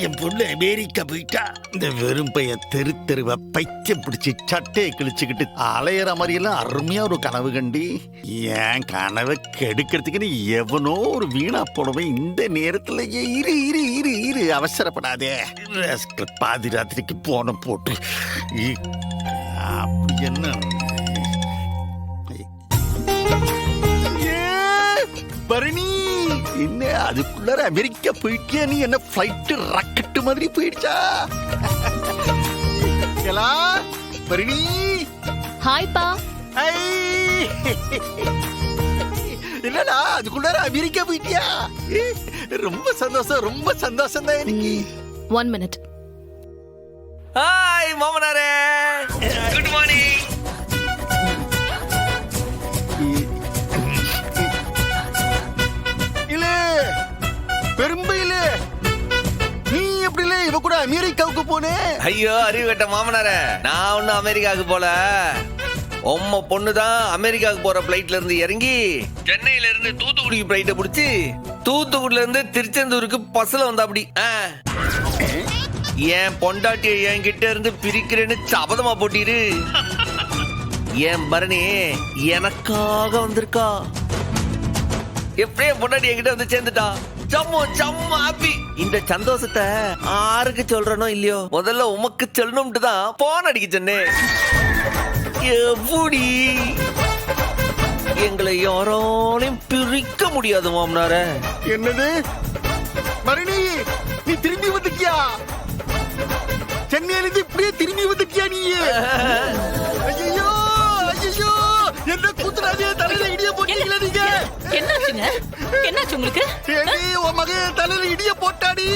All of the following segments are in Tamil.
என் பொண்ணு அமெரிக்கா போயிட்டா. இந்த வெறும் பையன் தெரு தெருவ பைத்தியம் பிடிச்சி சட்டையை கிழிச்சுக்கிட்டு அலையிற மாதிரி எல்லாம் அருமையா ஒரு கனவு கண்டி என் கனவை கெடுக்கிறதுக்குன்னு எவனோ ஒரு வீணா போனவன் இந்த நேரத்துல இரு இரு இரு இரு அவசரப்படாதே. பாதி ராத்திரிக்கு போன போட்டு அப்படி என்ன பரணி, என்ன அதுக்குள்ளார அமெரிக்கா போயிட்டியா? நீ என்ன பிளைட் ராக்கெட் மாதிரி போயிடுச்சா? பரணி, ஹாய் பா. என்னடா அதுக்குள்ளார அமெரிக்கா போயிட்டியா? ரொம்ப சந்தோஷம், ரொம்ப சந்தோஷம் தான் எனக்கு. 1 minute. ஹாய் மாமனாரே, குட் மார்னிங். பெரும்பையில நீ எப்படி இவ கூட அமெரிக்காவுக்கு போனே? ஐயோ அறிவு கட்ட மாமனாரே, நான் ஒன்னும் அமெரிக்காவுக்கு போல. உம்ம பொண்ணுதான் அமெரிக்காவுக்கு போற பிளைட்ல இருந்து இறங்கி சென்னையில இருந்து தூத்துக்குடிக்கு பிளைட்டை பிடிச்சி தூத்துக்குடியில இருந்து திருச்செந்தூருக்கு பஸ்ல வந்தா அப்படி. என் பொண்டாட்டியை என்கிட்ட இருந்து பிரிக்கிறேன்னு சபதமா போட்டிரு. என் பரணி எனக்காக வந்திருக்கா. எப்படியே பொண்டாட்டி என்கிட்ட வந்து சேர்ந்துட்டா. சம்மு சம்மு ஹாப்பி. இந்த சந்தோஷத்தை ஆருக்கு சொல்றனோ இல்லையோ, முதல்ல உமக்கு சொல்லணும்ட்டு தான் போன் அடிக்க சொன்னேன். எப்படி எங்களை யாராலையும் பிரிக்க முடியாது மாமனார. என்னது மரணி, நீ திரும்பி வந்துட்டியா? சென்னையில இருந்து இப்படியே திரும்பி வந்துட்டியா நீ? ஐயோ ஐயோ, என்ன கூத்துறாதே, தலையில இடிய போட்டீங்களா நீங்க? என்னாச்சுங்க? என்னாச்சு உங்களுக்கு? உன் மகன் தலையில இடிய போட்டாடி.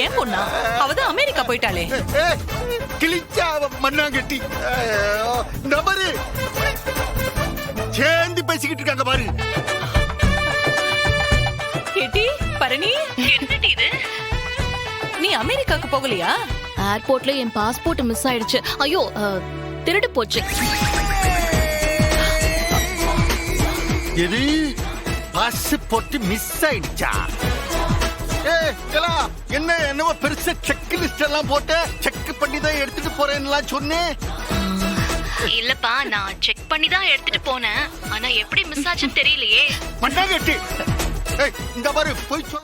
ஏன் பொண்ணா? அவதான் அமெரிக்கா போயிட்டாளே. கிழிச்சா மண்ணாங்கட்டி நபரு சேர்ந்து பேசிக்கிட்டு இருக்காங்க பாரு. கேட்டி பரணி, என்னடி இது? நீ அமெரிக்காக்கு போகலையா? ஏர்போர்ட்ல என் பாஸ்போர்ட் மிஸ் ஆயிடுச்சு. ஐயோ, திருடு போச்சு. எது? பாஸ்போர்ட் மிஸ் ஆயிடுச்சா? என்ன என்னவோ பெருசா செக் லிஸ்ட் எல்லாம் போட்டு செக் பண்ணி தான் எடுத்துட்டு போறேன்னு சொன்னேன். இல்லப்பா, நான் செக் பண்ணி தான் எடுத்துட்டு போனேன். ஆனா எப்படி மிஸ் ஆச்சுன்னு தெரியலையே. மண்ணாங்கட்டி, இந்த மாதிரி போய் சொல்ல